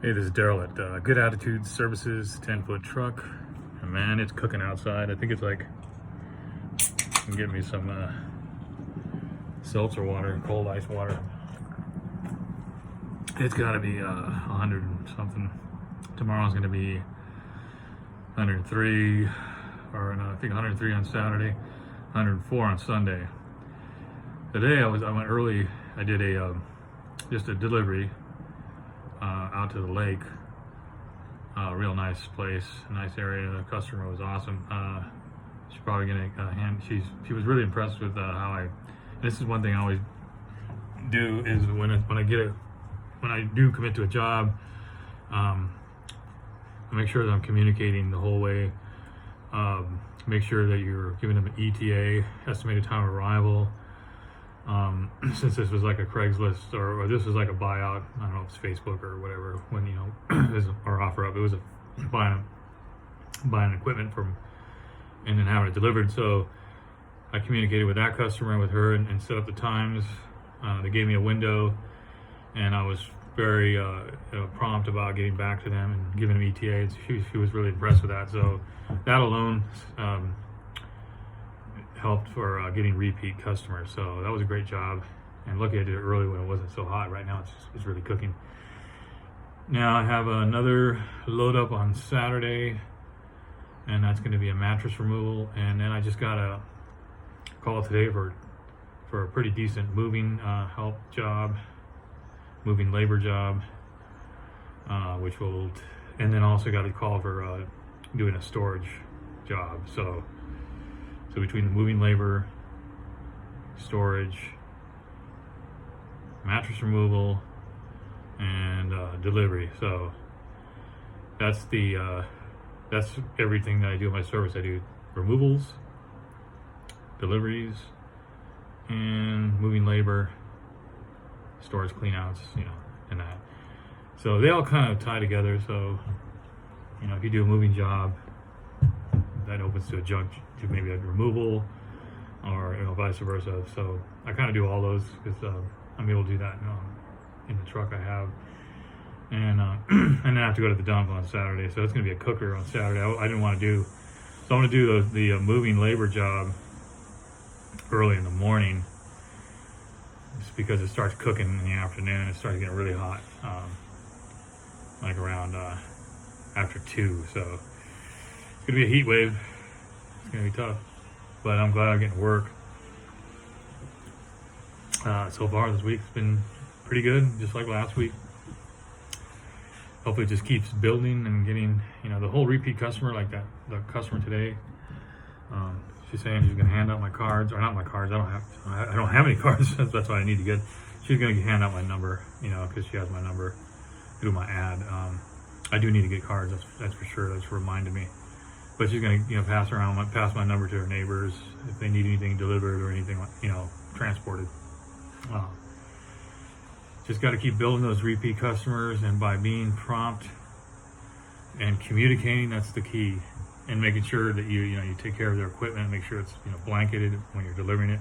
Hey, this is Daryl at Good Attitude Services, 10-foot truck. And man, it's cooking outside. I think it's like, I'm getting me some seltzer water, cold ice water. It's gotta be 100 and something. Tomorrow's gonna be 103, or no, I think 103 on Saturday, 104 on Sunday. Today I went early. I did just a delivery out to the lake. Real nice place, nice area. The customer was awesome. She's probably gonna she was really impressed with how this is one thing I always do is when I do commit to a job, I make sure that I'm communicating the whole way. Make sure that you're giving them an ETA, estimated time of arrival. Since this was like a Craigslist or this was like a buyout, I don't know if it's Facebook or whatever, when or offer up, it was buying equipment and then having it delivered. So I communicated with that customer, with her, and set up the times. They gave me a window, and I was very prompt about getting back to them and giving them ETAs. She was really impressed with that. So that alone helped for getting repeat customers. So that was a great job. And lucky I did it early when it wasn't so hot. Right now it's really cooking. Now I have another load up on Saturday, and that's going to be a mattress removal. And then I just got a call today for a pretty decent moving help job, moving labor job, and then also got a call for doing a storage job. So between the moving labor, storage, mattress removal, and delivery. So that's everything that I do in my service. I do removals, deliveries, and moving labor, storage cleanouts, and that. So they all kind of tie together. So, if you do a moving job, that opens to to maybe a removal, or vice versa. So I kind of do all those because I'm able to do that in the truck I have, and then I have to go to the dump on Saturday. So it's going to be a cooker on Saturday. I didn't want to do, so I'm going to do the moving labor job early in the morning, just because it starts cooking in the afternoon. It starts getting really hot, like around after 2. So it's gonna be a heat wave. It's gonna be tough, but I'm glad I'm getting work. So far this week's been pretty good, just like last week. Hopefully it just keeps building and getting, the whole repeat customer, like that, the customer today. She's saying she's gonna hand out my cards, or not my cards. I don't have any cards. That's what I need to get. She's gonna hand out my number, because she has my number through my ad. I do need to get cards. That's for sure. That's reminded me. But she's gonna, pass my number to her neighbors if they need anything delivered or anything, transported. Just got to keep building those repeat customers, and by being prompt and communicating, that's the key. And making sure that you take care of their equipment, make sure it's blanketed when you're delivering it.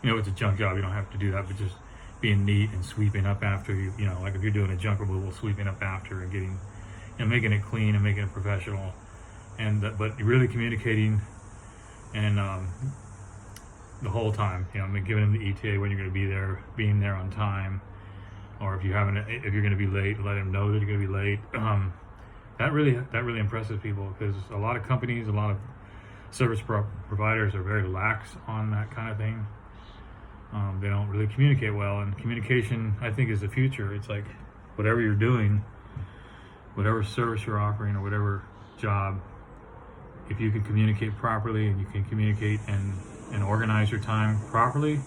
It's a junk job, you don't have to do that, but just being neat and sweeping up after you. Like if you're doing a junk removal, sweeping up after and getting, making it clean and making it professional. But really communicating, and the whole time, giving them the ETA when you're going to be there, being there on time, or if you're going to be late, let them know that you're going to be late. That really impresses people, because a lot of companies, a lot of service providers are very lax on that kind of thing. They don't really communicate well, and communication, I think, is the future. It's like whatever you're doing, whatever service you're offering, or whatever job, if you can communicate properly and you can communicate and organize your time properly,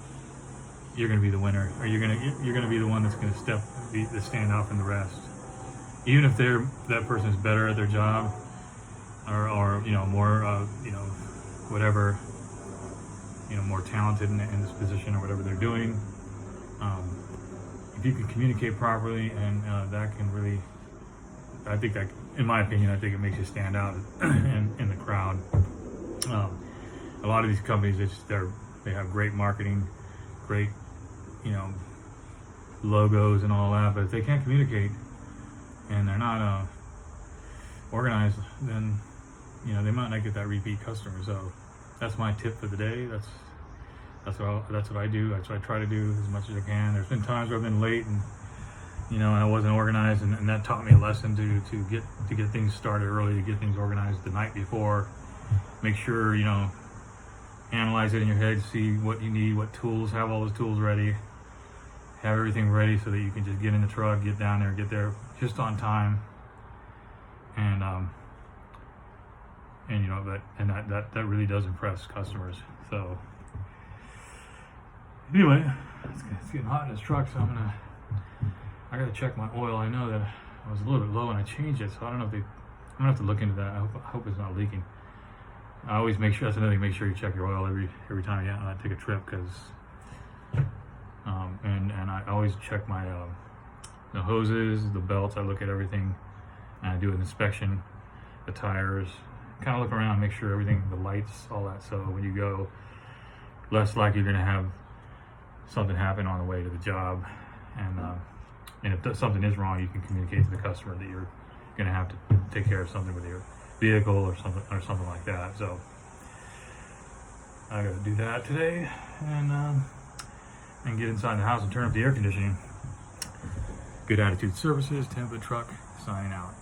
you're going to be the winner, or you're going to be the one that's going to stand out from the rest. Even if that person is better at their job, or more whatever, more talented in this position or whatever they're doing, if you can communicate properly, and that can really, I think that, in my opinion, I think it makes you stand out in the crowd. A lot of these companies, they have great marketing, great, logos and all that, but if they can't communicate, and they're not organized, then they might not get that repeat customer. So that's my tip for the day. That's what I do. That's what I try to do as much as I can. There's been times where I've been late and and I wasn't organized, and that taught me a lesson to get things started early, to get things organized the night before. Make sure analyze it in your head, see what you need, what tools, have all those tools ready, have everything ready so that you can just get in the truck, get down there, get there just on time, and that really does impress customers. So anyway, it's getting hot in this truck, so I gotta check my oil. I know that I was a little bit low and I changed it, so I don't know if I'm gonna have to look into that. I hope it's not leaking. I always make sure, that's another thing, make sure you check your oil every time you take a trip, because and I always check my the hoses, the belts. I look at everything, and I do an inspection, the tires, kind of look around, make sure everything, the lights, all that, so when you go, less likely you're gonna have something happen on the way to the job, and if something is wrong, you can communicate to the customer that you're gonna have to take care of something with your vehicle or something like that. So I gotta do that today, and get inside the house and turn up the air conditioning. Good Attitude Services, Tampa Truck, signing out.